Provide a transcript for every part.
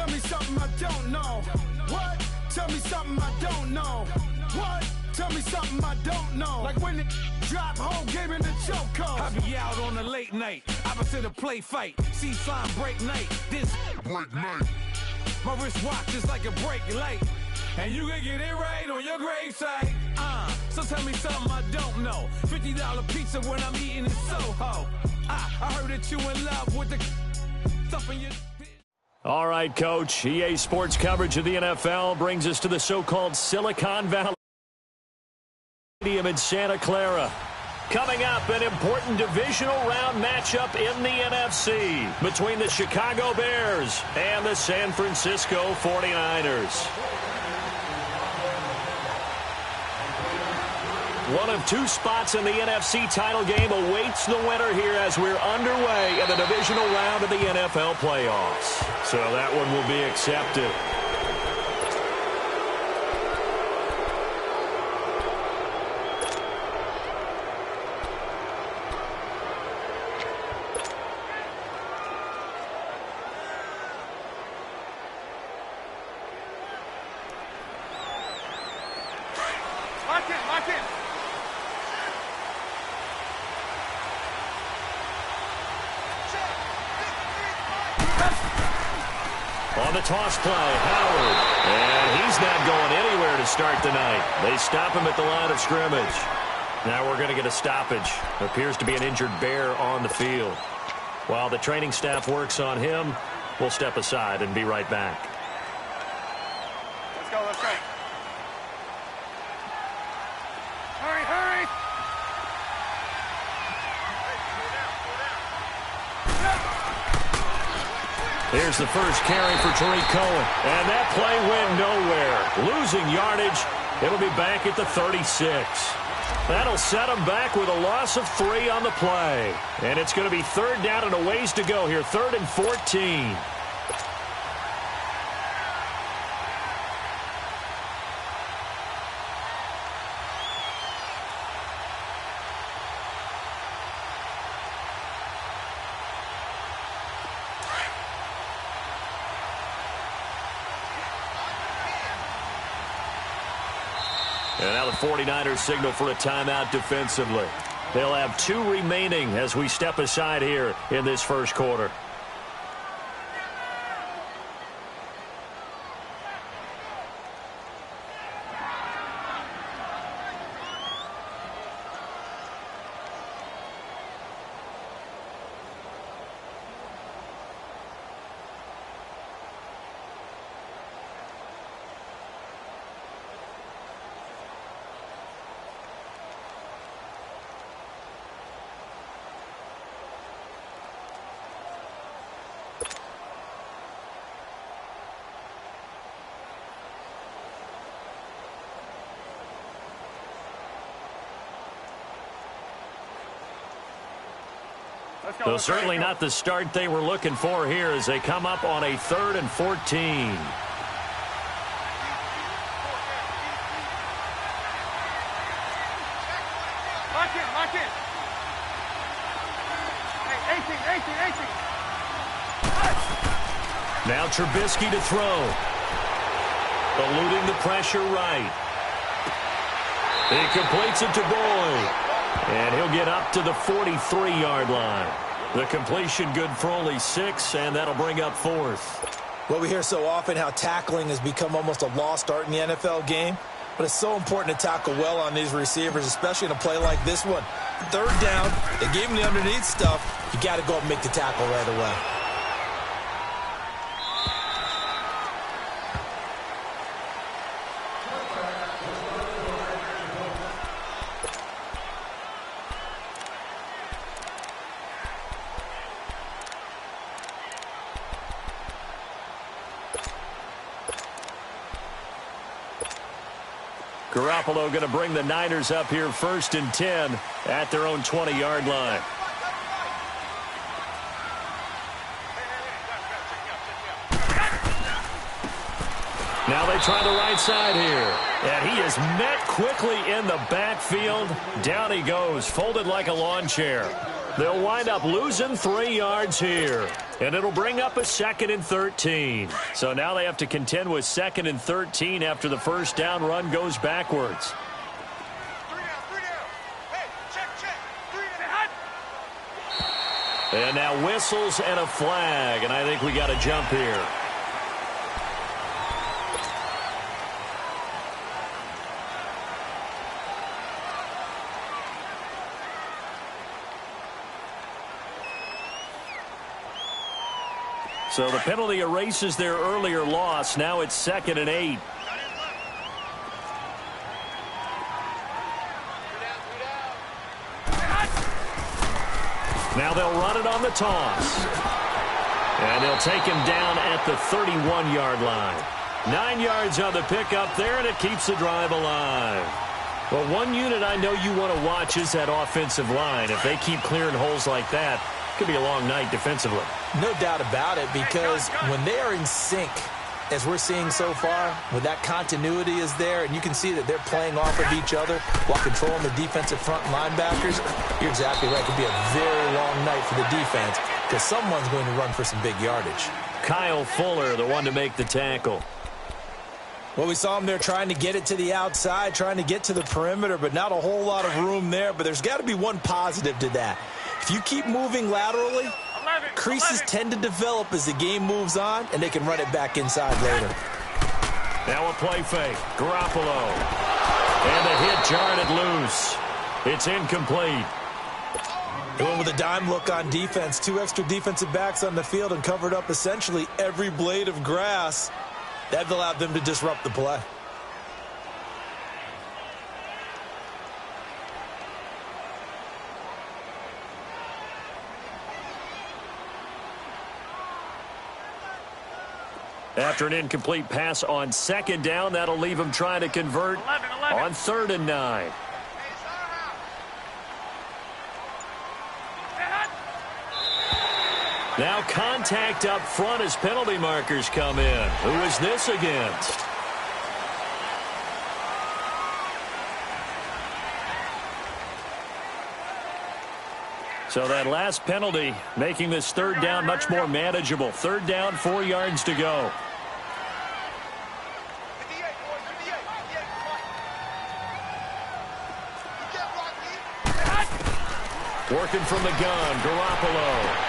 Tell me something I don't know. What? Tell me something I don't know. What? Tell me something I don't know. Like when it drop home, game in the chokehold. I be out on a late night, opposite a play fight. See slime break night, this break night. My wristwatch is like a brake light, and you can get it right on your gravesite. So tell me something I don't know. $50 pizza when I'm eating in Soho. I heard that you in love with the stuff in your... All right, Coach. EA Sports coverage of the NFL brings us to the so-called Silicon Valley Stadium in Santa Clara. Coming up, an important divisional round matchup in the NFC between the Chicago Bears and the San Francisco 49ers. One of two spots in the NFC title game awaits the winner here as we're underway in the divisional round of the NFL playoffs. So that one will be accepted. Lock in. On the toss play, Howard. And he's not going anywhere to start the night. They stop him at the line of scrimmage. Now we're going to get a stoppage. Appears to be an injured Bear on the field. While the training staff works on him, we'll step aside and be right back. Let's go. Hurry. Here's the first carry for Tariq Cohen. And that play went nowhere. Losing yardage. It'll be back at the 36. That'll set him back with a loss of 3 on the play. And it's going to be third down and a ways to go here. 3rd and 14. And now the 49ers signal for a timeout defensively. They'll have 2 remaining as we step aside here in this first quarter. So certainly not the start they were looking for here as they come up on a 3rd and 14. Lock in. Hey, 18. Now Trubisky to throw. Eluding the pressure right. He completes it to Boyd. And he'll get up to the 43-yard line. The completion good for only 6, and that'll bring up 4th. Well, we hear so often how tackling has become almost a lost art in the NFL game. But it's so important to tackle well on these receivers, especially in a play like this one. 3rd down, they gave him the underneath stuff. You got to go up and make the tackle right away. Garoppolo going to bring the Niners up here 1st and 10 at their own 20-yard line. Now they try the right side here. And he is met quickly in the backfield. Down he goes, folded like a lawn chair. They'll wind up losing 3 yards here. And it'll bring up a 2nd and 13. So now they have to contend with 2nd and 13 after the first down run goes backwards. And now whistles and a flag, and I think we got a jump here. So the penalty erases their earlier loss. Now it's 2nd and 8. Now they'll run it on the toss. And they'll take him down at the 31-yard line. 9 yards on the pickup there, and it keeps the drive alive. Well, one unit I know you want to watch is that offensive line. If they keep clearing holes like that, it could be a long night defensively. No doubt about it, because when they are in sync, as we're seeing so far, when that continuity is there, and you can see that they're playing off of each other while controlling the defensive front linebackers, you're exactly right. It could be a very long night for the defense because someone's going to run for some big yardage. Kyle Fuller, the one to make the tackle. Well, we saw him there trying to get it to the outside, trying to get to the perimeter, but not a whole lot of room there. But there's got to be one positive to that. If you keep moving laterally, creases tend to develop as the game moves on, and they can run it back inside later. Now a play fake. Garoppolo. And the hit jarred it loose. It's incomplete. They went with a dime look on defense. 2 extra defensive backs on the field and covered up essentially every blade of grass. That allowed them to disrupt the play. After an incomplete pass on 2nd down, that'll leave him trying to convert on 3rd and 9. Now contact up front as penalty markers come in. Who is this against? So that last penalty making this 3rd down much more manageable. 3rd down, 4 yards to go. Working from the gun, Garoppolo.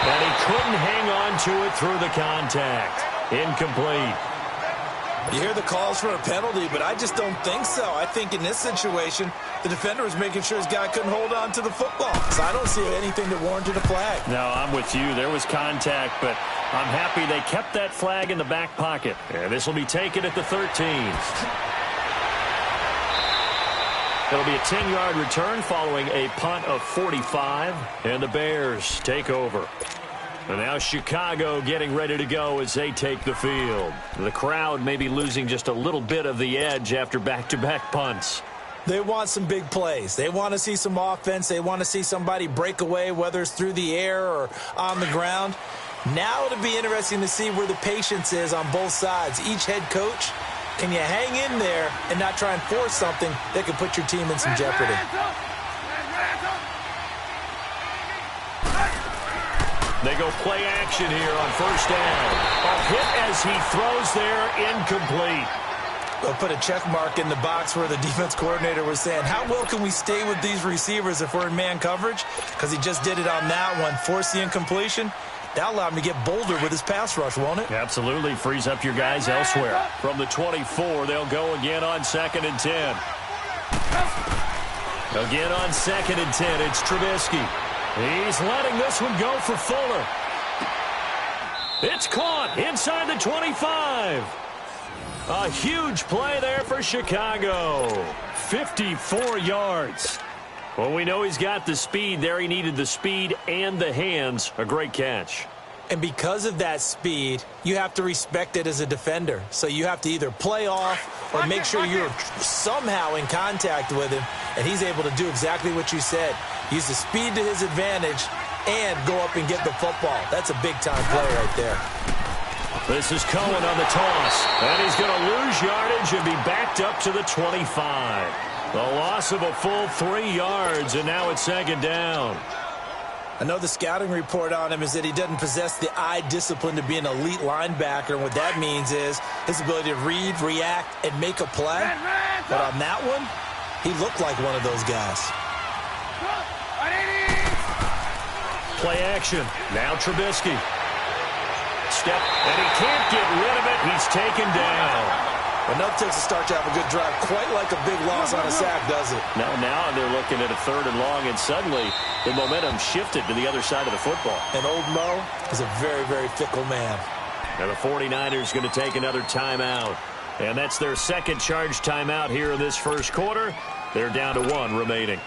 And he couldn't hang on to it through the contact. Incomplete. You hear the calls for a penalty, but I just don't think so. I think in this situation, the defender was making sure his guy couldn't hold on to the football. So I don't see anything that warranted a flag. No, I'm with you. There was contact, but I'm happy they kept that flag in the back pocket. And this will be taken at the 13. It'll be a 10-yard return following a punt of 45, and the Bears take over. And now Chicago getting ready to go as they take the field. The crowd may be losing just a little bit of the edge after back-to-back punts. They want some big plays. They want to see some offense. They want to see somebody break away, whether it's through the air or on the ground. Now it'll be interesting to see where the patience is on both sides. Each head coach, can you hang in there and not try and force something that could put your team in some jeopardy? They go play action here on 1st down. A hit as he throws there, incomplete. They'll put a check mark in the box where the defense coordinator was saying, how well can we stay with these receivers if we're in man coverage? Because he just did it on that one, forced the incompletion. That'll allow him to get bolder with his pass rush, won't it? Absolutely. Frees up your guys elsewhere. From the 24, they'll go again on 2nd and 10. Again on 2nd and 10, it's Trubisky. He's letting this one go for Fuller. It's caught inside the 25. A huge play there for Chicago. 54 yards. Well, we know he's got the speed there. He needed the speed and the hands. A great catch. And because of that speed, you have to respect it as a defender. So you have to either play off or make sure you're somehow in contact with him. And he's able to do exactly what you said. Use the speed to his advantage and go up and get the football. That's a big-time play right there. This is Cohen on the toss. And he's going to lose yardage and be backed up to the 25. The loss of a full 3 yards, and now it's 2nd down. I know the scouting report on him is that he doesn't possess the eye discipline to be an elite linebacker, and what that means is his ability to read, react, and make a play. But on that one, he looked like one of those guys. Play action. Now Trubisky. Step, and he can't get rid of it. He's taken down. Enough takes to start to have a good drive. Quite like a big loss on a sack, does it? Now they're looking at a 3rd and long, and suddenly the momentum shifted to the other side of the football. And old Mo is a very, very fickle man. And the 49ers going to take another timeout. And that's their second charge timeout here in this first quarter. They're down to 1 remaining.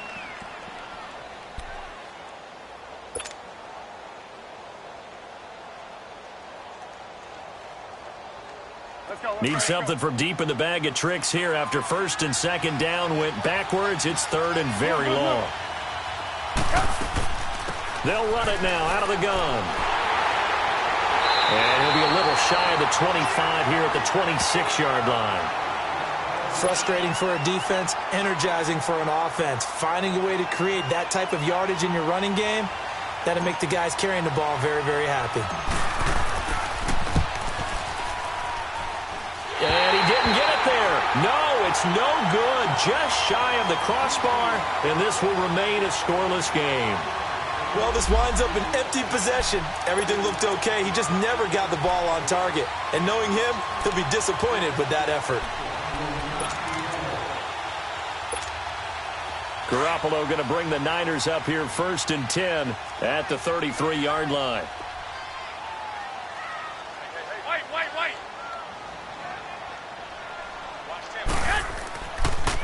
Need something from deep in the bag of tricks here after 1st and 2nd down went backwards. It's 3rd and very long. They'll run it now out of the gun. And he'll be a little shy of the 25 here at the 26-yard line. Frustrating for a defense, energizing for an offense. Finding a way to create that type of yardage in your running game, that'll make the guys carrying the ball very, very happy. And he didn't get it there. No, it's no good. Just shy of the crossbar, and this will remain a scoreless game. Well, this winds up an empty possession. Everything looked okay. He just never got the ball on target. And knowing him, he'll be disappointed with that effort. Garoppolo going to bring the Niners up here 1st and 10 at the 33-yard line.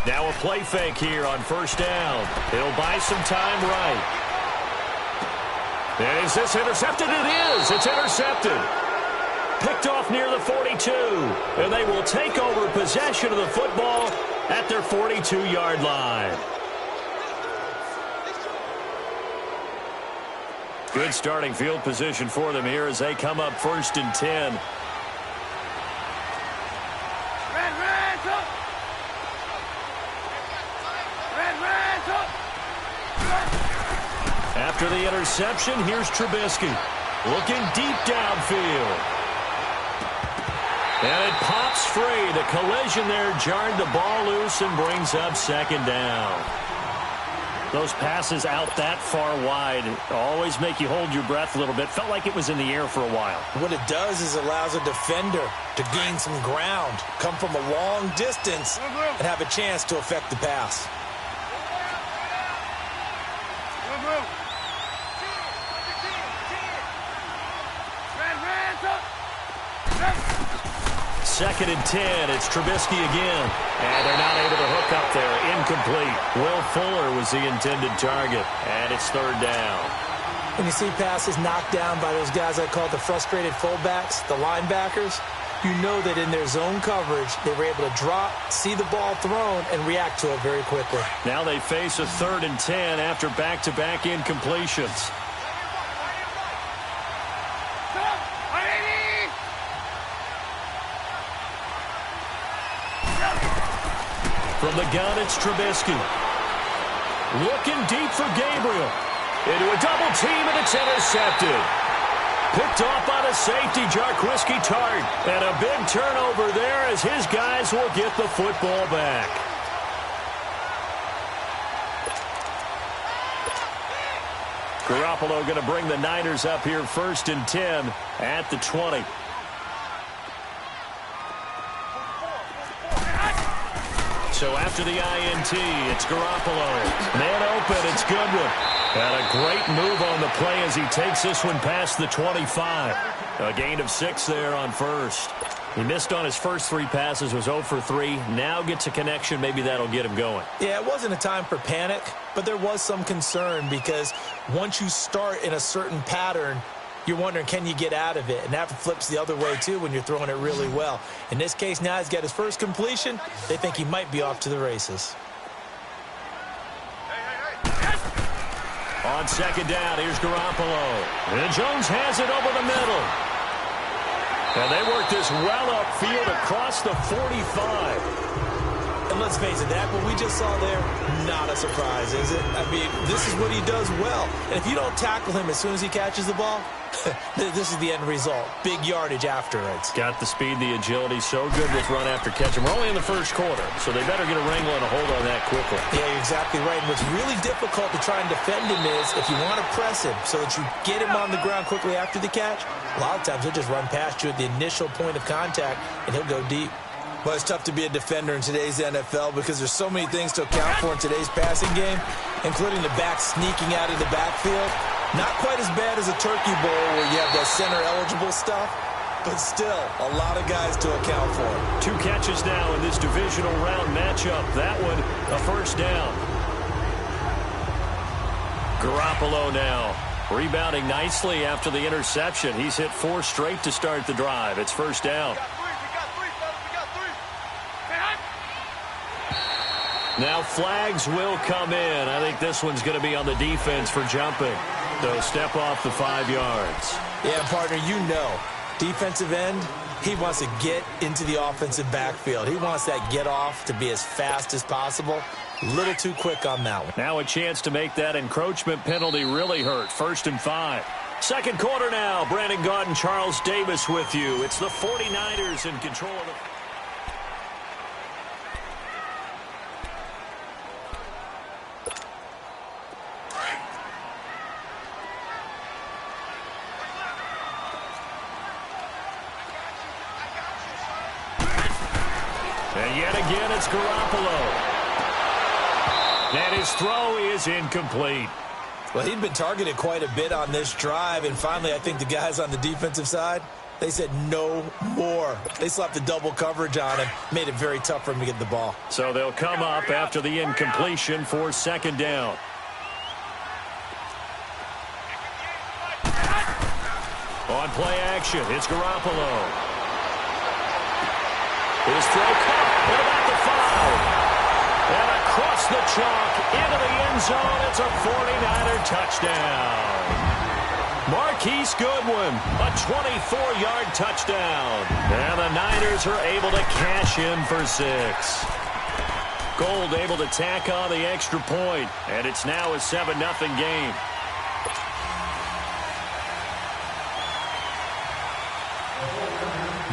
Now a play fake here on 1st down. He'll buy some time right. And is this intercepted? It is. It's intercepted. Picked off near the 42. And they will take over possession of the football at their 42-yard line. Good starting field position for them here as they come up 1st and 10. After the interception, here's Trubisky. Looking deep downfield. And it pops free. The collision there jarred the ball loose and brings up 2nd down. Those passes out that far wide always make you hold your breath a little bit. Felt like it was in the air for a while. What it does is allows a defender to gain some ground, come from a long distance, and have a chance to affect the pass. 2nd and 10. It's Trubisky again. And they're not able to hook up there. Incomplete. Will Fuller was the intended target. And it's 3rd down. When you see passes knocked down by those guys I call the frustrated fullbacks, the linebackers, you know that in their zone coverage, they were able to drop, see the ball thrown, and react to it very quickly. Now they face a 3rd and 10 after back-to-back incompletions. From the gun, it's Trubisky. Looking deep for Gabriel. Into a double team, and it's intercepted. Picked off by the safety, Jarquiski Tart. And a big turnover there as his guys will get the football back. Garoppolo going to bring the Niners up here 1st and 10 at the 20. So after the INT, it's Garoppolo. Man open, it's Goodwin. And a great move on the play as he takes this one past the 25. A gain of 6 there on 1st. He missed on his first 3 passes, was 0 for 3. Now gets a connection. Maybe that'll get him going. Yeah, it wasn't a time for panic, but there was some concern because once you start in a certain pattern, you're wondering, can you get out of it? And that flips the other way, too, when you're throwing it really well. In this case, now he's got his first completion. They think he might be off to the races. On 2nd down, here's Garoppolo. And Jones has it over the middle. And they work this well upfield across the 45. And And let's face it, that what we just saw there, not a surprise, is it? I mean, this is what he does well. And if you don't tackle him as soon as he catches the ball, this is the end result. Big yardage afterwards. Got the speed, the agility, so good with run after catch. And we're only in the first quarter, so they better get a wrangle and a hold on that quickly. Yeah, you're exactly right. And what's really difficult to try and defend him is if you want to press him so that you get him on the ground quickly after the catch, a lot of times he'll just run past you at the initial point of contact, and he'll go deep. Well, it's tough to be a defender in today's NFL because there's so many things to account for in today's passing game, including the back sneaking out of the backfield. Not quite as bad as a turkey bowl where you have that center-eligible stuff, but still a lot of guys to account for. 2 catches now in this divisional round matchup. That one, a first down. Garoppolo now rebounding nicely after the interception. He's hit 4 straight to start the drive. It's first down. Now flags will come in. I think this one's going to be on the defense for jumping. They'll step off the 5 yards. Yeah, partner, you know, defensive end, he wants to get into the offensive backfield. He wants that get off to be as fast as possible. A little too quick on that one. Now a chance to make that encroachment penalty really hurt. 1st and 5. Second quarter now. Brandon Gaudin, Charles Davis with you. It's the 49ers in control of the... And yet again, it's Garoppolo. And his throw is incomplete. Well, he'd been targeted quite a bit on this drive, and finally I think the guys on the defensive side, they said no more. They slapped the double coverage on him, made it very tough for him to get the ball. So they'll come up after the incompletion for 2nd down. On play action, it's Garoppolo. His throw caught at about the 5. And across the chalk into the end zone. It's a 49er touchdown. Marquise Goodwin, a 24-yard touchdown. And the Niners are able to cash in for 6. Gold able to tack on the extra point. And it's now a 7-0 game.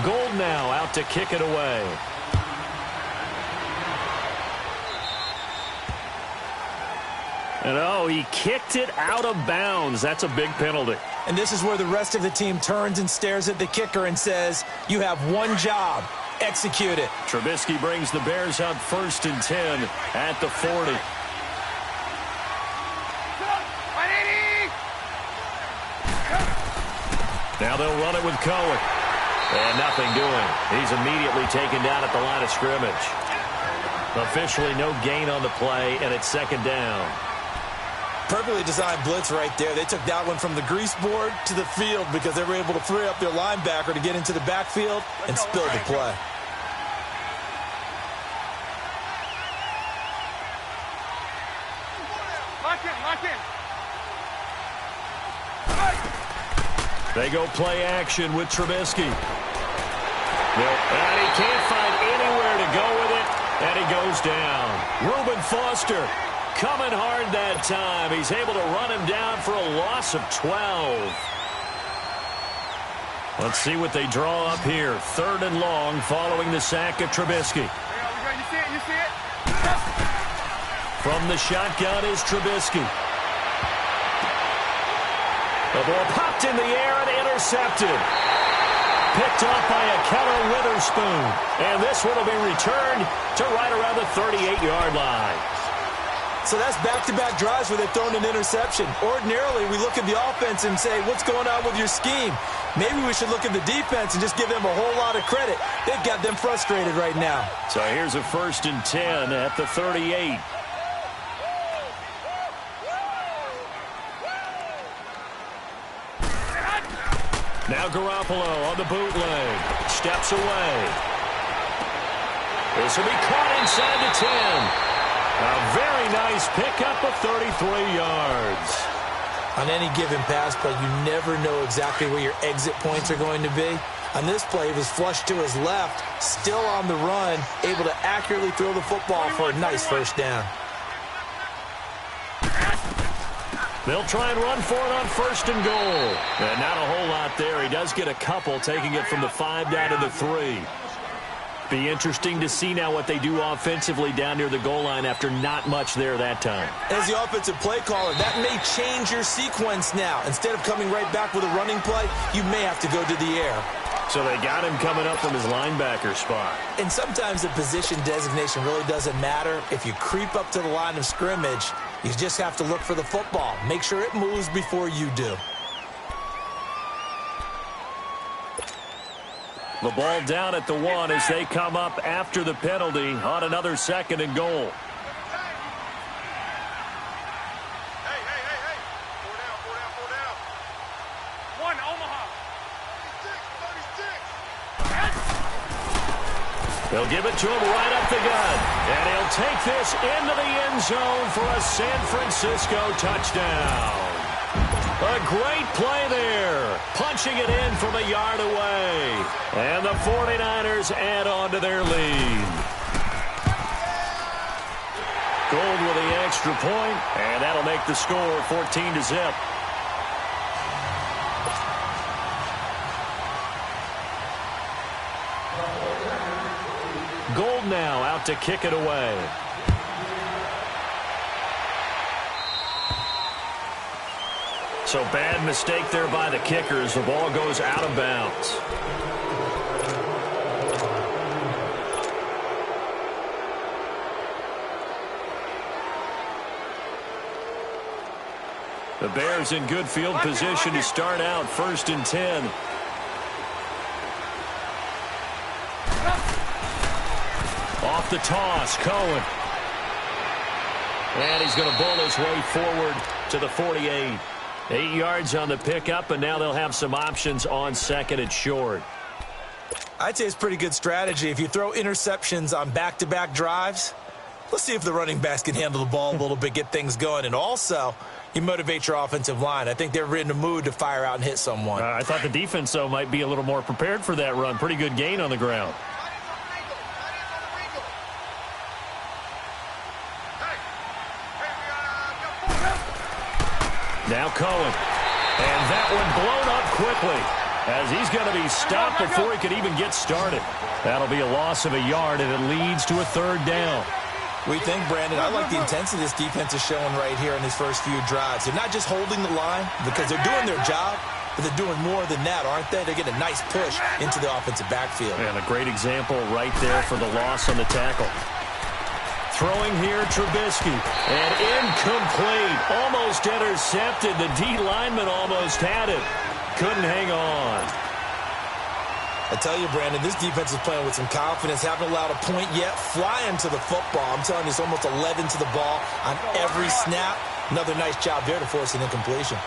Gold now out to kick it away. And oh, he kicked it out of bounds. That's a big penalty. And this is where the rest of the team turns and stares at the kicker and says, you have one job. Execute it. Trubisky brings the Bears up 1st and 10 at the 40. Now they'll run it with Cohen. And nothing doing. He's immediately taken down at the line of scrimmage. Officially no gain on the play, and it's 2nd down. Perfectly designed blitz right there. They took that one from the grease board to the field because they were able to free up their linebacker to get into the backfield and spill the play. Lock in. They go play action with Trubisky. And he can't find anywhere to go with it, and he goes down. Reuben Foster coming hard that time. He's able to run him down for a loss of 12. Let's see what they draw up here. 3rd and long following the sack of Trubisky. You see it? From the shotgun is Trubisky. The ball popped in the air and intercepted. Picked off by a Keller Witherspoon. And this one will be returned to right around the 38-yard line. So that's back-to-back drives where they've thrown an interception. Ordinarily, we look at the offense and say, what's going on with your scheme? Maybe we should look at the defense and just give them a whole lot of credit. They've got them frustrated right now. So here's a 1st and 10 at the 38. Now Garoppolo on the bootleg. Steps away. This will be caught inside the 10. A very nice pickup of 33 yards. On any given pass play, you never know exactly where your exit points are going to be. On this play, he was flushed to his left, still on the run, able to accurately throw the football for a nice first down. They'll try and run for it on 1st and goal. And not a whole lot there. He does get a couple, taking it from the 5 down to the 3. Be interesting to see now what they do offensively down near the goal line after not much there that time. As the offensive play caller, that may change your sequence now. Instead of coming right back with a running play, you may have to go to the air. So they got him coming up from his linebacker spot. And sometimes the position designation really doesn't matter. If you creep up to the line of scrimmage, you just have to look for the football. Make sure it moves before you do. The ball down at the 1 as they come up after the penalty on another 2nd and goal. Four down. 1, Omaha. 36. They'll give it to him right up the gut. And he'll take this into the end zone for a San Francisco touchdown. A great play there. Punching it in from a yard away. And the 49ers add on to their lead. Gold with the extra point, and that'll make the score 14-0. Gold now out to kick it away. So bad mistake there by the kickers. The ball goes out of bounds. The Bears in good field position to start out 1st and 10. Off the toss, Cohen. And he's going to bull his way forward to the 48. 8 yards on the pickup, and now they'll have some options on 2nd and short. I'd say it's pretty good strategy. If you throw interceptions on back-to-back drives, let's see if the running backs can handle the ball a little bit, get things going. And also, you motivate your offensive line. I think they're in the mood to fire out and hit someone. I thought the defense, though, might be a little more prepared for that run. Pretty good gain on the ground. Now Cohen. And that one blown up quickly as he's going to be stopped before he could even get started. That'll be a loss of a yard, and it leads to a 3rd down. We think, Brandon, I like the intensity this defense is showing right here in these first few drives. They're not just holding the line because they're doing their job, but they're doing more than that, aren't they? They're getting a nice push into the offensive backfield. And a great example right there for the loss on the tackle. Throwing here, Trubisky. And incomplete. Almost intercepted. The D lineman almost had it. Couldn't hang on. I tell you, Brandon, this defense is playing with some confidence. Haven't allowed a point yet. Flying to the football. I'm telling you, it's almost 11 to the ball on every snap. Another nice job there to force an incompletion.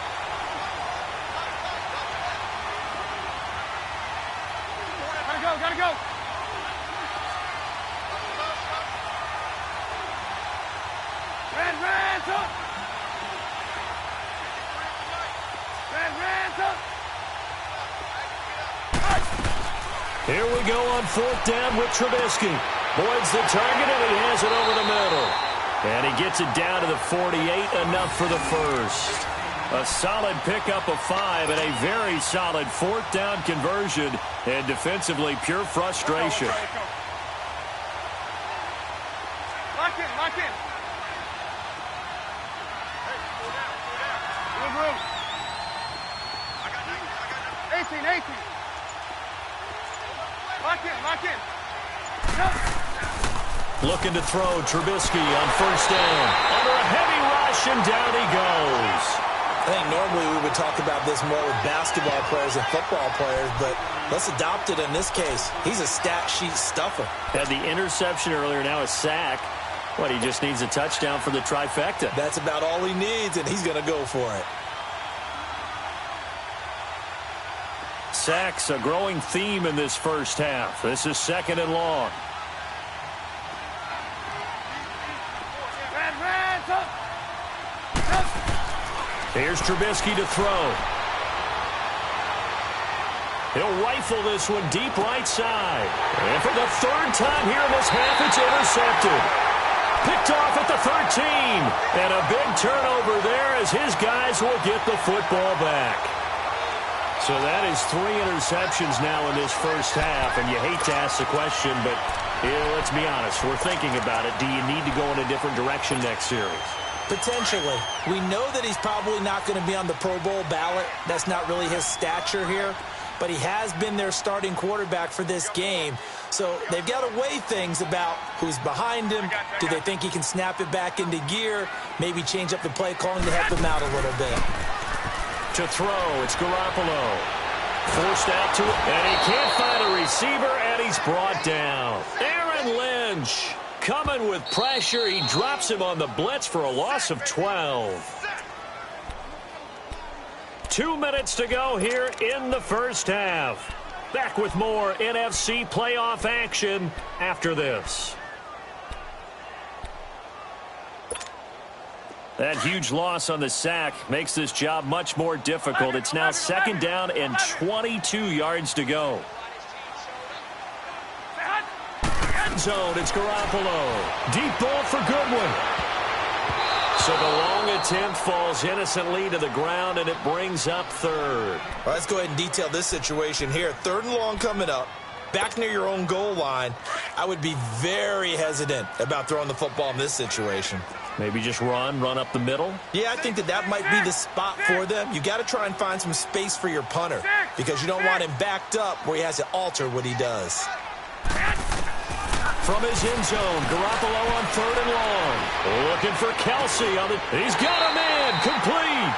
Gotta go. Here we go on 4th down with Trubisky. Boyd's the target, and he has it over the middle. And he gets it down to the 48, enough for the first. A solid pickup of 5 and a very solid 4th down conversion. And defensively, pure frustration. Lock in. Good room. 18. Lock in. Looking to throw Trubisky on 1st down. Under a heavy rush, and down he goes. I think normally we would talk about this more with basketball players and football players, but let's adopt it in this case. He's a stat sheet stuffer. Had the interception earlier, now a sack. What, he just needs a touchdown for the trifecta. That's about all he needs, and he's going to go for it. Sacks, a growing theme in this first half. This is 2nd and long. Here's Trubisky to throw. He'll rifle this one deep right side. And for the third time here in this half, it's intercepted. Picked off at the 13. And a big turnover there as his guys will get the football back. So that is 3 interceptions now in this first half. And you hate to ask the question, but let's be honest. We're thinking about it. Do you need to go in a different direction next series? Potentially. We know that he's probably not going to be on the Pro Bowl ballot. That's not really his stature here. But he has been their starting quarterback for this game. So they've got to weigh things about who's behind him. Do they think he can snap it back into gear? Maybe change up the play calling to help him out a little bit. To throw, it's Garoppolo. Forced out to it, and he can't find a receiver, and he's brought down. Aaron Lynch coming with pressure. He drops him on the blitz for a loss of 12. 2 minutes to go here in the first half. Back with more NFC playoff action after this. That huge loss on the sack makes this job much more difficult. It's now 2nd down and 22 yards to go. Zone, it's Garoppolo. Deep ball for Goodwin. So the long attempt falls innocently to the ground, and it brings up 3rd. Well, let's go ahead and detail this situation here. 3rd and long coming up. Back near your own goal line. I would be very hesitant about throwing the football in this situation. Maybe just run up the middle? Yeah, I think that might be the spot for them. You got to try and find some space for your punter because you don't want him backed up where he has to alter what he does. From his end zone, Garoppolo on 3rd and long. Looking for Kelsey on the... He's got him in. Complete.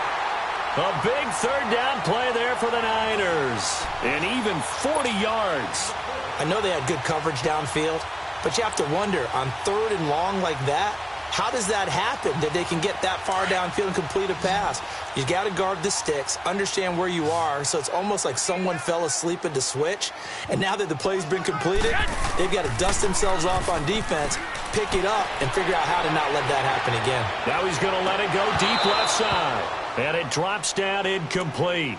A big 3rd down play there for the Niners. And even 40 yards. I know they had good coverage downfield, but you have to wonder, on 3rd and long like that, how does that happen, that they can get that far downfield and complete a pass? You got to guard the sticks, understand where you are, so it's almost like someone fell asleep at the switch, and now that the play's been completed, they've got to dust themselves off on defense, pick it up, and figure out how to not let that happen again. Now he's going to let it go deep left side, and it drops down incomplete.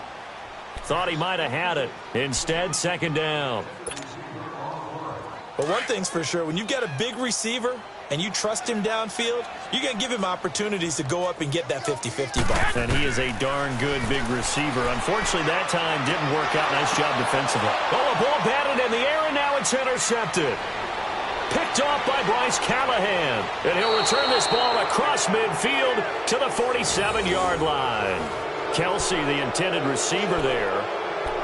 Thought he might have had it. Instead, 2nd down. But one thing's for sure, when you've got a big receiver and you trust him downfield, you're going to give him opportunities to go up and get that 50-50 ball. And he is a darn good big receiver. Unfortunately, that time didn't work out. Nice job defensively. Oh, a ball batted in the air, and now it's intercepted. Picked off by Bryce Callahan. And he'll return this ball across midfield to the 47-yard line. Kelsey, the intended receiver there.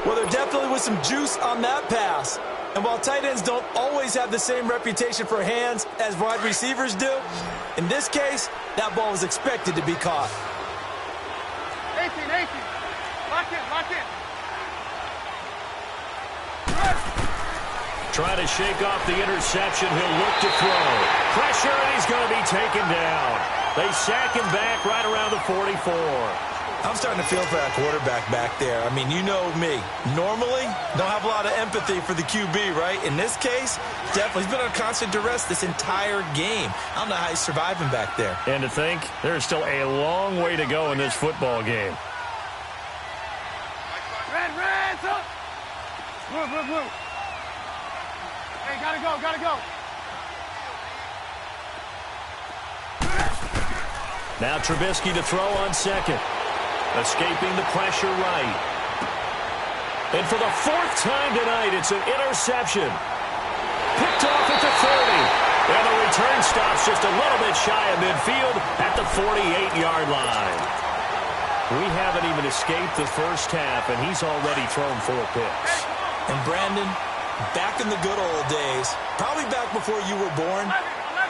Well, there definitely was some juice on that pass. And while tight ends don't always have the same reputation for hands as wide receivers do, in this case, that ball was expected to be caught. 18. Lock in. Trying to shake off the interception. He'll look to throw. Pressure, and he's going to be taken down. They sack him back right around the 44. I'm starting to feel for that quarterback back there. I mean, you know me. Normally, don't have a lot of empathy for the QB, right? In this case, definitely. He's been on constant duress this entire game. I don't know how he's surviving back there. And to think, there's still a long way to go in this football game. Red, up. Blue. Hey, gotta go. Now Trubisky to throw on 2nd. Escaping the pressure right. And for the 4th time tonight, it's an interception. Picked off at the 30. And the return stops just a little bit shy of midfield at the 48-yard line. We haven't even escaped the first half, and he's already thrown 4 picks. And Brandon, back in the good old days, probably back before you were born,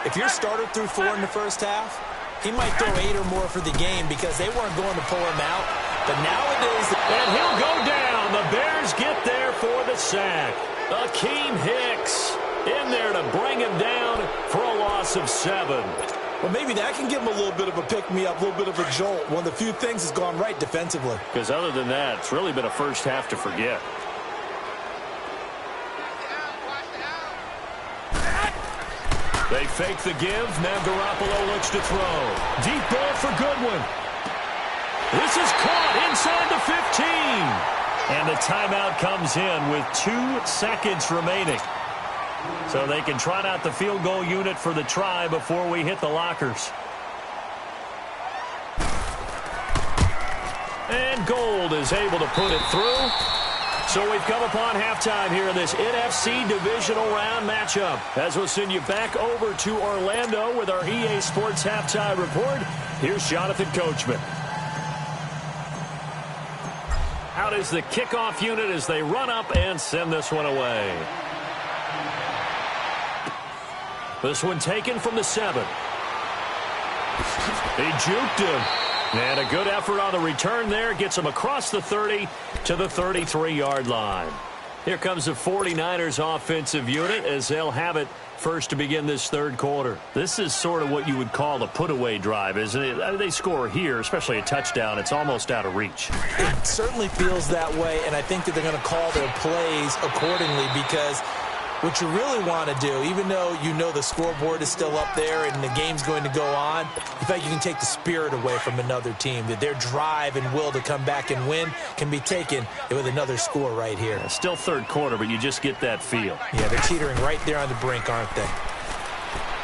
if your starter threw 4 in the first half, he might throw 8 or more for the game because they weren't going to pull him out. But nowadays... And he'll go down. The Bears get there for the sack. Akeem Hicks in there to bring him down for a loss of 7. Well, maybe that can give him a little bit of a pick-me-up, a little bit of a jolt. One of the few things has gone right defensively. Because other than that, it's really been a first half to forget. They fake the give. Now Garoppolo looks to throw. Deep ball for Goodwin. This is caught inside the 15. And the timeout comes in with 2 seconds remaining. So they can trot out the field goal unit for the try before we hit the lockers. And Gold is able to put it through. So we've come upon halftime here in this NFC Divisional Round matchup. As we'll send you back over to Orlando with our EA Sports Halftime Report, here's Jonathan Coachman. Out is the kickoff unit as they run up and send this one away. This one taken from the 7. He juked him. And a good effort on the return there. Gets him across the 30 to the 33-yard line. Here comes the 49ers offensive unit as they'll have it first to begin this third quarter. This is sort of what you would call a put-away drive, isn't it? They score here, especially a touchdown. It's almost out of reach. It certainly feels that way, and I think that they're going to call their plays accordingly because what you really want to do, even though you know the scoreboard is still up there and the game's going to go on, in fact, you can take the spirit away from another team. That their drive and will to come back and win can be taken with another score right here. It's still third quarter, but you just get that feel. Yeah, they're teetering right there on the brink, aren't they?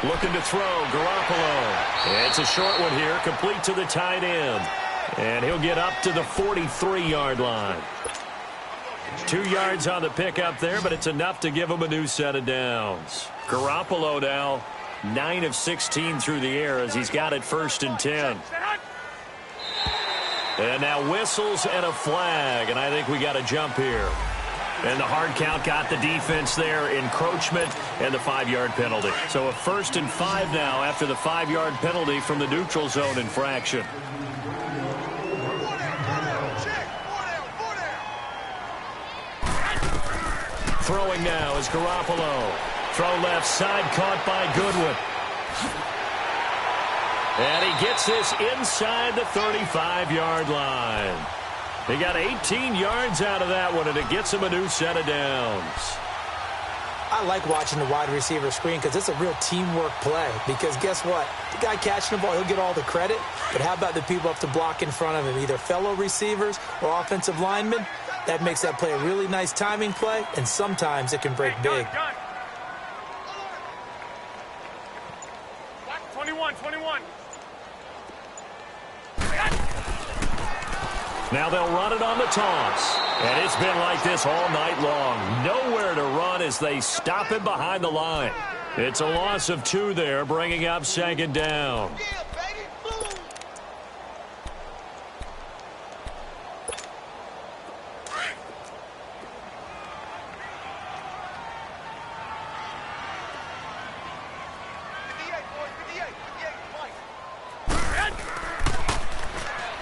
Looking to throw, Garoppolo. It's a short one here, complete to the tight end. And he'll get up to the 43-yard line. 2 yards on the pickup there, but it's enough to give him a new set of downs. Garoppolo now 9 of 16 through the air as he's got it 1st and 10. And now whistles and a flag, and I think we got a jump here. And the hard count got the defense there, encroachment, and the 5-yard penalty. So a 1st and 5 now after the 5-yard penalty from the neutral zone infraction. Throwing now is Garoppolo. Throw left side, caught by Goodwin. And he gets this inside the 35-yard line. He got 18 yards out of that one, and it gets him a new set of downs. I like watching the wide receiver screen because it's a real teamwork play. Because guess what? The guy catching the ball, he'll get all the credit. But how about the people up to block in front of him, either fellow receivers or offensive linemen? That makes that play a really nice timing play, and sometimes it can break big. 21. Now they'll run it on the toss. And it's been like this all night long. Nowhere to run as they stop him behind the line. It's a loss of 2 there, bringing up 2nd down.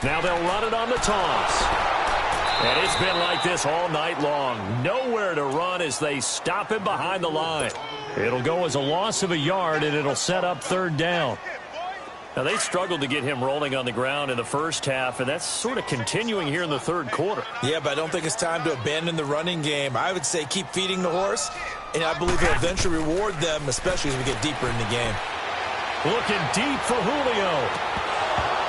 Now they'll run it on the toss. And it's been like this all night long. Nowhere to run as they stop him behind the line. It'll go as a loss of a yard, and it'll set up 3rd down. Now, they struggled to get him rolling on the ground in the first half, and that's sort of continuing here in the third quarter. Yeah, but I don't think it's time to abandon the running game. I would say keep feeding the horse, and I believe he'll eventually reward them, especially as we get deeper in the game. Looking deep for Julio.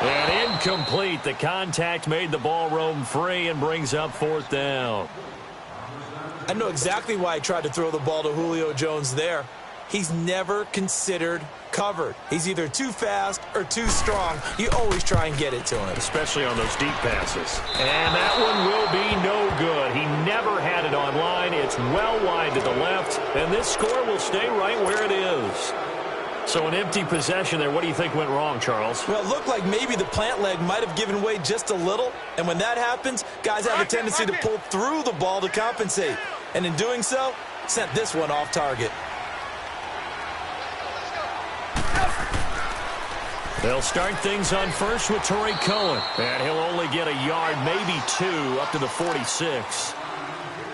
And incomplete. The contact made the ball roam free and brings up 4th down. I know exactly why I tried to throw the ball to Julio Jones there. He's never considered covered. He's either too fast or too strong. You always try and get it to him. Especially on those deep passes. And that one will be no good. He never had it on line. It's well wide to the left. And this score will stay right where it is. So an empty possession there. What do you think went wrong, Charles? Well, it looked like maybe the plant leg might have given way just a little. And when that happens, guys have a tendency to pull through the ball to compensate. And in doing so, sent this one off target. They'll start things on first with Torrey Cohen. And he'll only get a yard, maybe 2, up to the 46.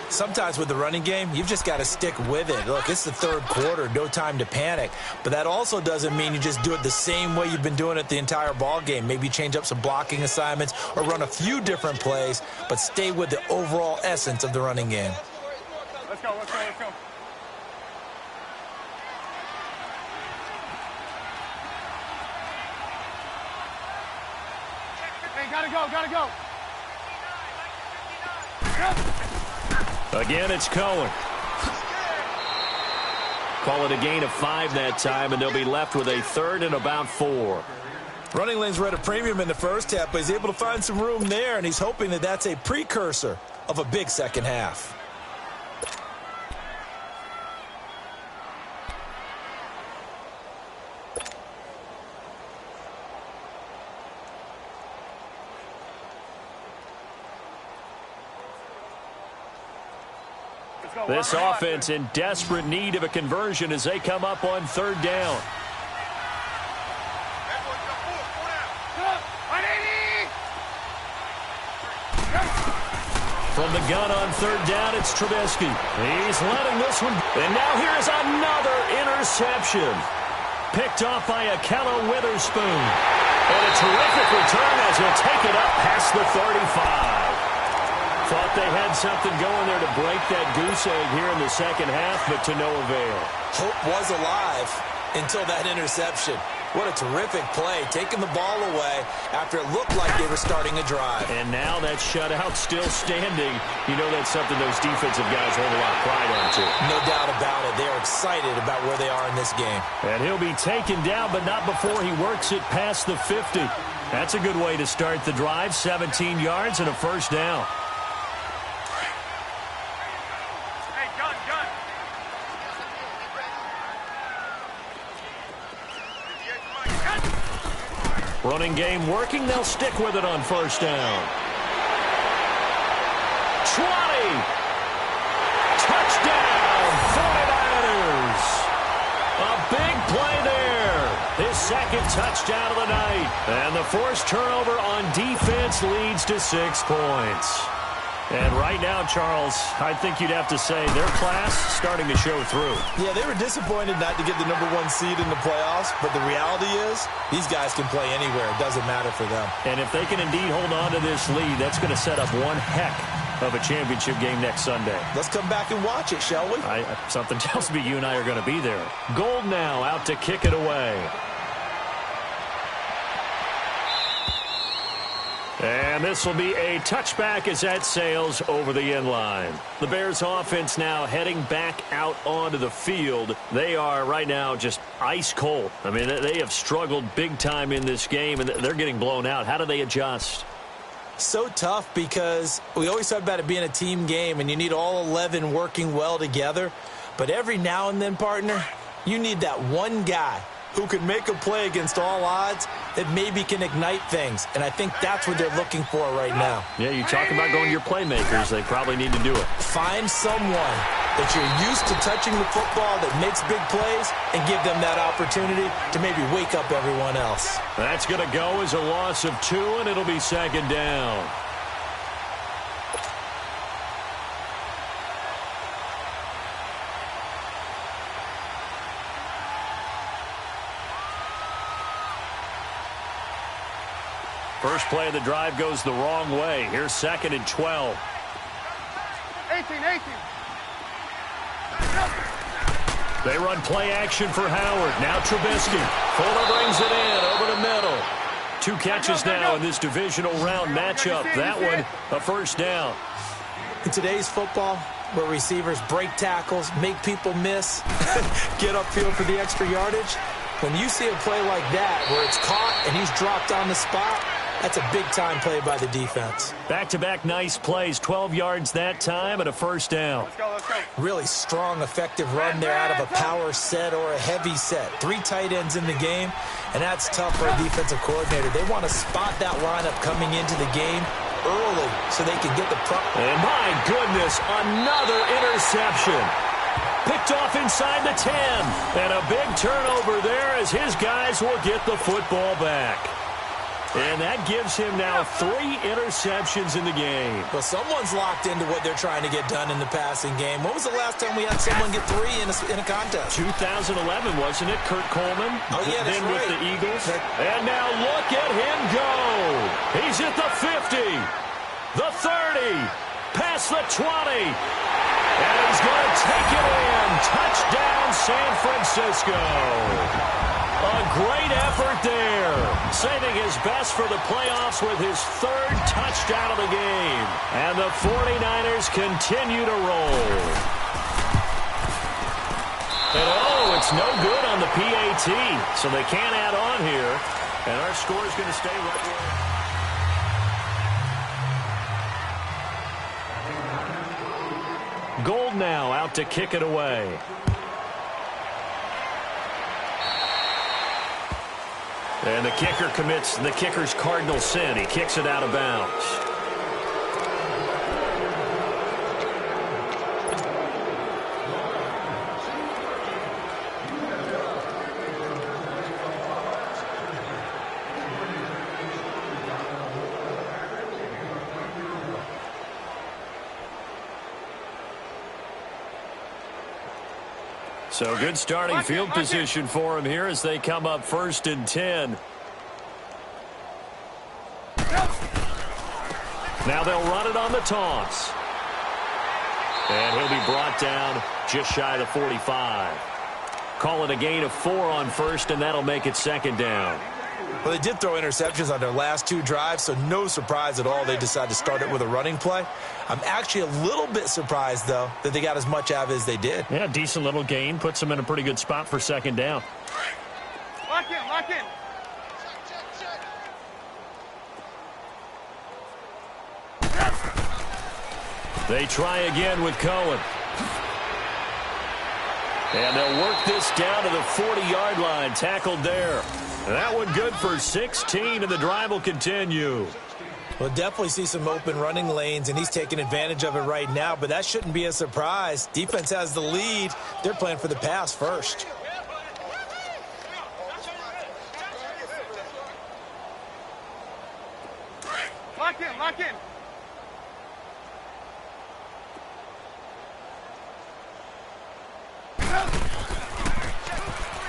Sometimes with the running game, you've just got to stick with it. Look, it's the third quarter, no time to panic. But that also doesn't mean you just do it the same way you've been doing it the entire ball game. Maybe change up some blocking assignments or run a few different plays, but stay with the overall essence of the running game. Let's go. Hey, gotta go. Yep. Again, it's Cohen. Call it a gain of 5 that time, and they'll be left with a 3rd and about 4. Running lanes were at a premium in the first half, but he's able to find some room there, and he's hoping that that's a precursor of a big second half. This offense in desperate need of a conversion as they come up on 3rd down. From the gun on 3rd down, it's Trubisky. He's letting this one. And now here's another interception. Picked off by Akello Witherspoon. And a terrific return as he'll take it up past the 35. Thought they had something going there to break that goose egg here in the second half, but to no avail. Hope was alive until that interception. What a terrific play, taking the ball away after it looked like they were starting a drive. And now that shutout still standing. You know that's something those defensive guys hold a lot of pride onto. No doubt about it. They're excited about where they are in this game. And he'll be taken down, but not before he works it past the 50. That's a good way to start the drive. 17 yards and a 1st down. Running game working. They'll stick with it on 1st down. 20. Touchdown, 49ers. A big play there. His 2nd touchdown of the night. And the forced turnover on defense leads to 6 points. And right now, Charles, I think you'd have to say their class starting to show through. Yeah, they were disappointed not to get the #1 seed in the playoffs, but the reality is these guys can play anywhere. It doesn't matter for them. And if they can indeed hold on to this lead, that's going to set up one heck of a championship game next Sunday. Let's come back and watch it, shall we? Something tells me you and I are going to be there. Gold now out to kick it away. And this will be a touchback as that sails over the end line. The Bears offense now heading back out onto the field. They are right now just ice cold. I mean, they have struggled big time in this game, and they're getting blown out. How do they adjust? So tough because we always talk about it being a team game, and you need all 11 working well together. But every now and then, partner, you need that one guy who can make a play against all odds that maybe can ignite things. And I think that's what they're looking for right now. Yeah, you talk about going to your playmakers. They probably need to do it. Find someone that you're used to touching the football that makes big plays and give them that opportunity to maybe wake up everyone else. That's going to go as a loss of 2, and it'll be 2nd down. First play of the drive goes the wrong way. Here's 2nd and 12. 18. They run play action for Howard. Now Trubisky. Fuller brings it in over the middle. 2 catches now in this divisional round matchup. That one, a 1st down. In today's football, where receivers break tackles, make people miss, get upfield for the extra yardage, when you see a play like that where it's caught and he's dropped on the spot, that's a big-time play by the defense. Back-to-back nice plays, 12 yards that time and a 1st down. Let's go. Really strong, effective run there out of a power set or a heavy set. 3 tight ends in the game, and that's tough for a defensive coordinator. They want to spot that lineup coming into the game early so they can get the And my goodness, another interception. Picked off inside the 10. And a big turnover there as his guys will get the football back. And that gives him now 3 interceptions in the game. Well, someone's locked into what they're trying to get done in the passing game. When was the last time we had someone get 3 in a contest? 2011, wasn't it? Kurt Coleman. Oh, yeah, that's then right. with the Eagles. And now look at him go. He's at the 50, the 30, past the 20. And he's going to take it in. Touchdown, San Francisco. A great effort there. Saving his best for the playoffs with his third touchdown of the game. And the 49ers continue to roll. And oh, it's no good on the PAT. So they can't add on here. And our score is going to stay right where. Gold now out to kick it away. And the kicker commits the kicker's cardinal sin. He kicks it out of bounds. So good starting field position for him here as they come up 1st and 10. Now they'll run it on the toss. And he'll be brought down just shy of the 45. Call it a gain of 4 on 1st, and that'll make it 2nd down. Well, they did throw interceptions on their last 2 drives, so no surprise at all they decided to start it with a running play. I'm actually a little bit surprised, though, that they got as much out of it as they did. Yeah, decent little gain. Puts them in a pretty good spot for 2nd down. Lock in, lock in. They try again with Cohen. And they'll work this down to the 40-yard line. Tackled there. That one good for 16, and the drive will continue. We'll definitely see some open running lanes, and he's taking advantage of it right now, but that shouldn't be a surprise. Defense has the lead. They're playing for the pass first. Lock in, lock in.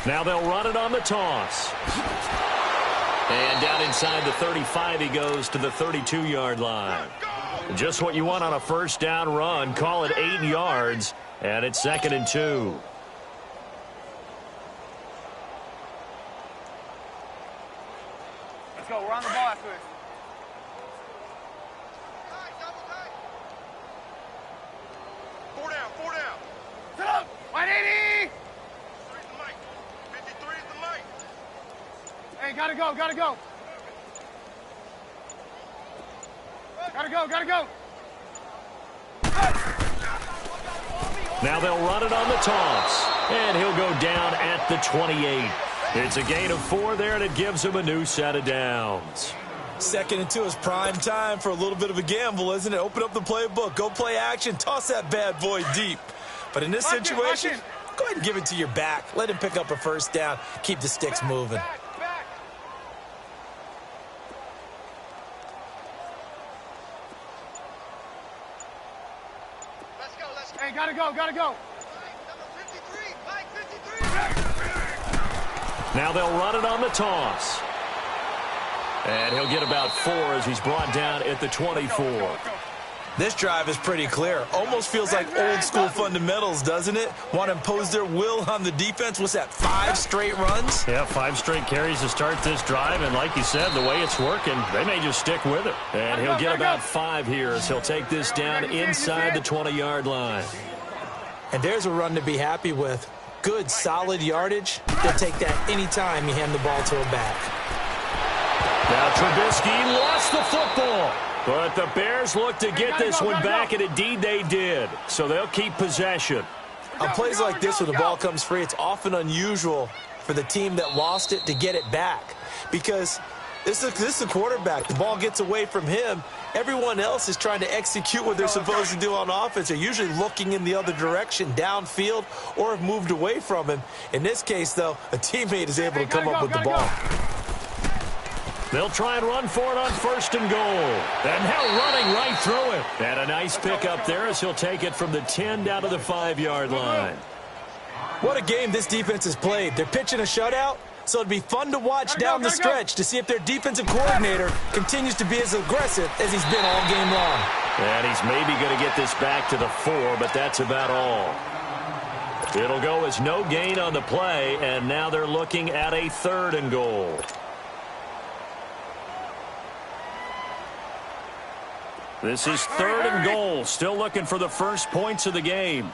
Now they'll run it on the toss. And down inside the 35 he goes to the 32-yard line. Just what you want on a 1st down run. Call it 8 yards, and it's 2nd and 2. Let's go, we're on the ball after this. Four down. Sit up! 180! Hey, gotta go. Gotta go. Now they'll run it on the toss. And he'll go down at the 28. It's a gain of 4 there, and it gives him a new set of downs. 2nd and 2 is prime time for a little bit of a gamble, isn't it? Open up the playbook, go play action, toss that bad boy deep. But in this situation, go ahead and give it to your back. Let him pick up a 1st down. Keep the sticks moving. Hey, gotta go. Now they'll run it on the toss. And he'll get about 4 as he's brought down at the 24. This drive is pretty clear. Almost feels like old school fundamentals, doesn't it? Want to impose their will on the defense. What's that, 5 straight runs? Yeah, 5 straight carries to start this drive. And like you said, the way it's working, they may just stick with it. And he'll get about 5 here as he'll take this down inside the 20-yard line. And there's a run to be happy with. Good, solid yardage. They'll take that anytime you hand the ball to a back. Now Trubisky lost the football. But the Bears look to get this one back, and indeed they did. So they'll keep possession. On plays like this when the ball comes free, it's often unusual for the team that lost it to get it back. Because this is a quarterback. The ball gets away from him. Everyone else is trying to execute what they're supposed to do on offense. They're usually looking in the other direction, downfield, or have moved away from him. In this case, though, a teammate is able to come up with the ball. They'll try and run for it on 1st and goal. And now running right through it. And a nice pickup there as he'll take it from the 10 down to the 5-yard line. What a game this defense has played. They're pitching a shutout, so it'd be fun to watch down the stretch to see if their defensive coordinator continues to be as aggressive as he's been all game long. And he's maybe going to get this back to the 4, but that's about all. It'll go as no gain on the play, and now they're looking at a 3rd and goal. This is 3rd and goal. Still looking for the first points of the game.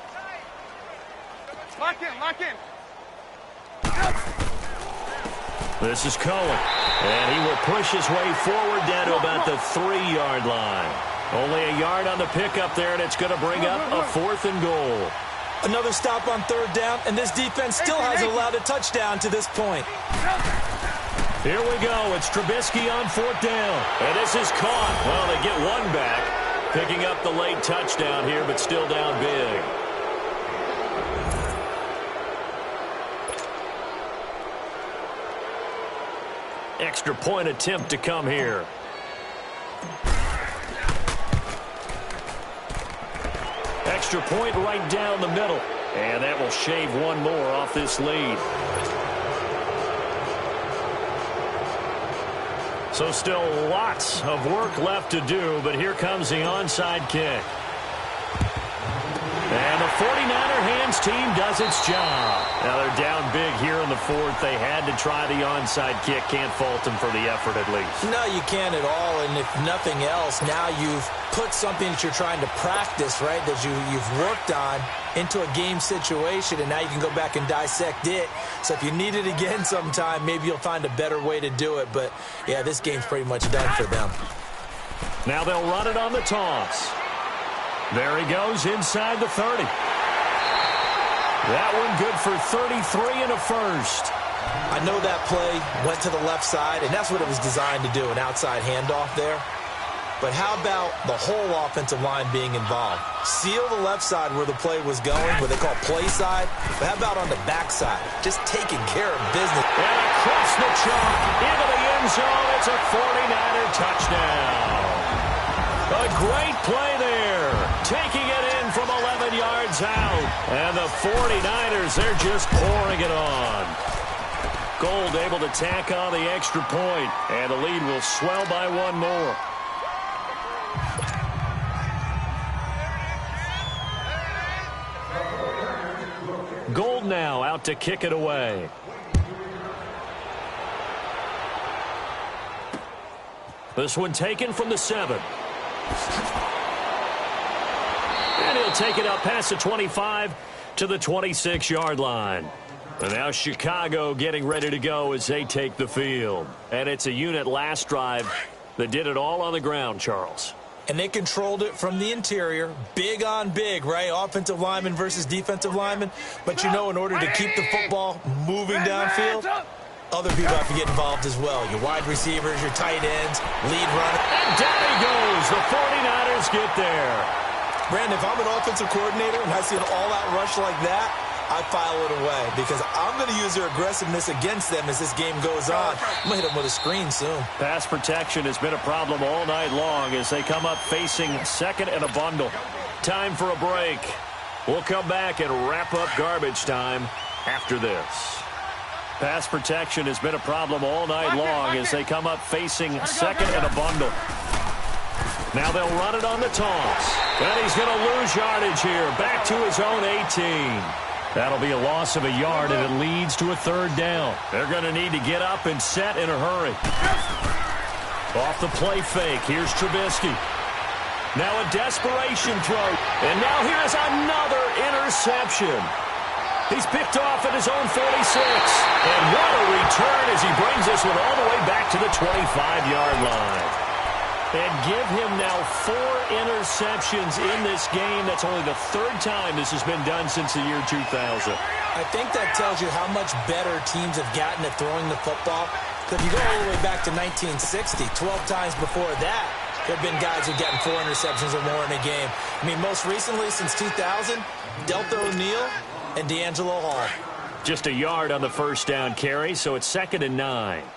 Lock in, lock in. This is Cohen, and he will push his way forward down to about the 3-yard line. Only a yard on the pickup there, and it's going to bring up a 4th and goal. Another stop on 3rd down, and this defense still hasn't allowed a touchdown to this point. Here we go. It's Trubisky on 4th down, and this is caught. Well, they get one back, picking up the late touchdown here, but still down big. Extra point attempt to come here. Extra point right down the middle. And that will shave one more off this lead. So still lots of work left to do, but here comes the onside kick. And the 49er hands team does its job. Now they're down big here in the 4th. They had to try the onside kick. Can't fault them for the effort at least. No, you can't at all. And if nothing else, now you've put something that you're trying to practice, right, that you've worked on into a game situation, and now you can go back and dissect it. So if you need it again sometime, maybe you'll find a better way to do it. But, yeah, this game's pretty much done for them. Now they'll run it on the toss. There he goes inside the 30. That one good for 33 and a first. I know that play went to the left side, and that's what it was designed to do, an outside handoff there. But how about the whole offensive line being involved? Seal the left side where the play was going, what they call play side. But how about on the back side? Just taking care of business. And across the chalk, into the end zone. It's a 49er touchdown. A great play there. Taking it in from 11 yards out. And the 49ers, they're just pouring it on. Gold able to tack on the extra point. And the lead will swell by one more. Gold now out to kick it away. This one taken from the 7. And he'll take it up past the 25 to the 26-yard line. And now Chicago getting ready to go as they take the field. And it's a unit last drive that did it all on the ground, Charles. And they controlled it from the interior, big on big, right? Offensive lineman versus defensive lineman. But, you know, in order to keep the football moving downfield, other people have to get involved as well. Your wide receivers, your tight ends, lead runner. And down he goes. The 49ers get there. Brandon, if I'm an offensive coordinator and I see an all-out rush like that, I file it away because I'm going to use their aggressiveness against them as this game goes on. I'm going to hit them with a screen soon. Pass protection has been a problem all night long as they come up facing 2nd and a bundle. Time for a break. We'll come back and wrap up garbage time after this. Pass protection has been a problem all night long as they come up facing 2nd and a bundle. Now they'll run it on the toss. And he's going to lose yardage here. Back to his own 18. That'll be a loss of a yard, and it leads to a 3rd down. They're going to need to get up and set in a hurry. Off the play fake, here's Trubisky. Now a desperation throw. And now here's another interception. He's picked off at his own 46. And what a return as he brings this one all the way back to the 25-yard line. And give him now 4 interceptions in this game. That's only the 3rd time this has been done since the year 2000. I think that tells you how much better teams have gotten at throwing the football. If you go all the way back to 1960, 12 times before that, there have been guys who've gotten 4 interceptions or more in a game. I mean, most recently, since 2000, Delta O'Neal and D'Angelo Hall. Just a yard on the first down carry, so it's 2nd and 9.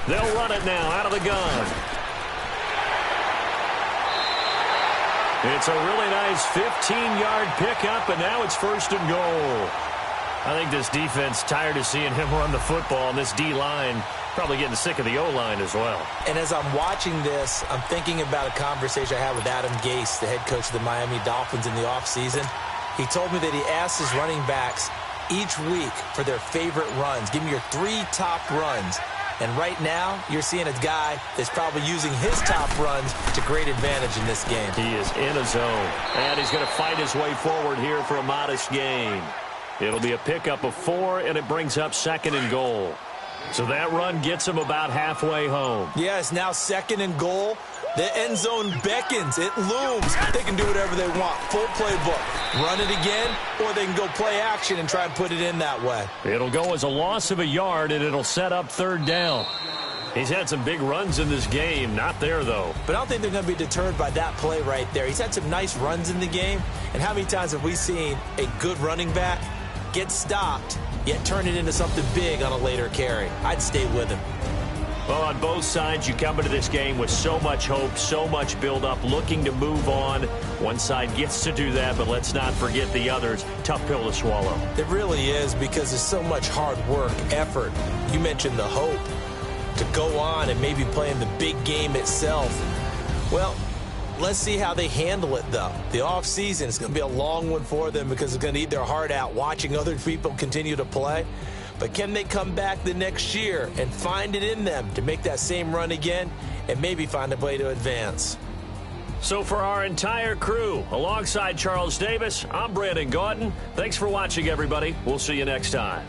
They'll run it now out of the gun. It's a really nice 15-yard pickup, and now it's 1st and goal. I think this defense tired of seeing him run the football, and this D-line Probably getting sick of the O-line as well. And as I'm watching this, I'm thinking about a conversation I had with Adam Gase, the head coach of the Miami Dolphins in the offseason. He told me that he asked his running backs each week for their favorite runs. Give me your 3 top runs. And right now, you're seeing a guy that's probably using his top runs to great advantage in this game. He is in a zone, and he's going to fight his way forward here for a modest gain. It'll be a pickup of 4, and it brings up 2nd and goal. So that run gets him about halfway home. Yeah, it's now 2nd and goal. The end zone beckons. It looms. They can do whatever they want. Full playbook. Run it again, or they can go play action and try and put it in that way. It'll go as a loss of a yard, and it'll set up 3rd down. He's had some big runs in this game. Not there, though. But I don't think they're going to be deterred by that play right there. He's had some nice runs in the game. And how many times have we seen a good running back get stopped, yet turn it into something big on a later carry? I'd stay with him. Well, on both sides, you come into this game with so much hope, so much build-up, looking to move on. One side gets to do that, but let's not forget the others. Tough pill to swallow. It really is, because there's so much hard work, effort. You mentioned the hope to go on and maybe play in the big game itself. Well, let's see how they handle it, though. The offseason is going to be a long one for them because it's going to eat their heart out watching other people continue to play. But can they come back the next year and find it in them to make that same run again and maybe find a way to advance? So for our entire crew, alongside Charles Davis, I'm Brandon Gaudin. Thanks for watching, everybody. We'll see you next time.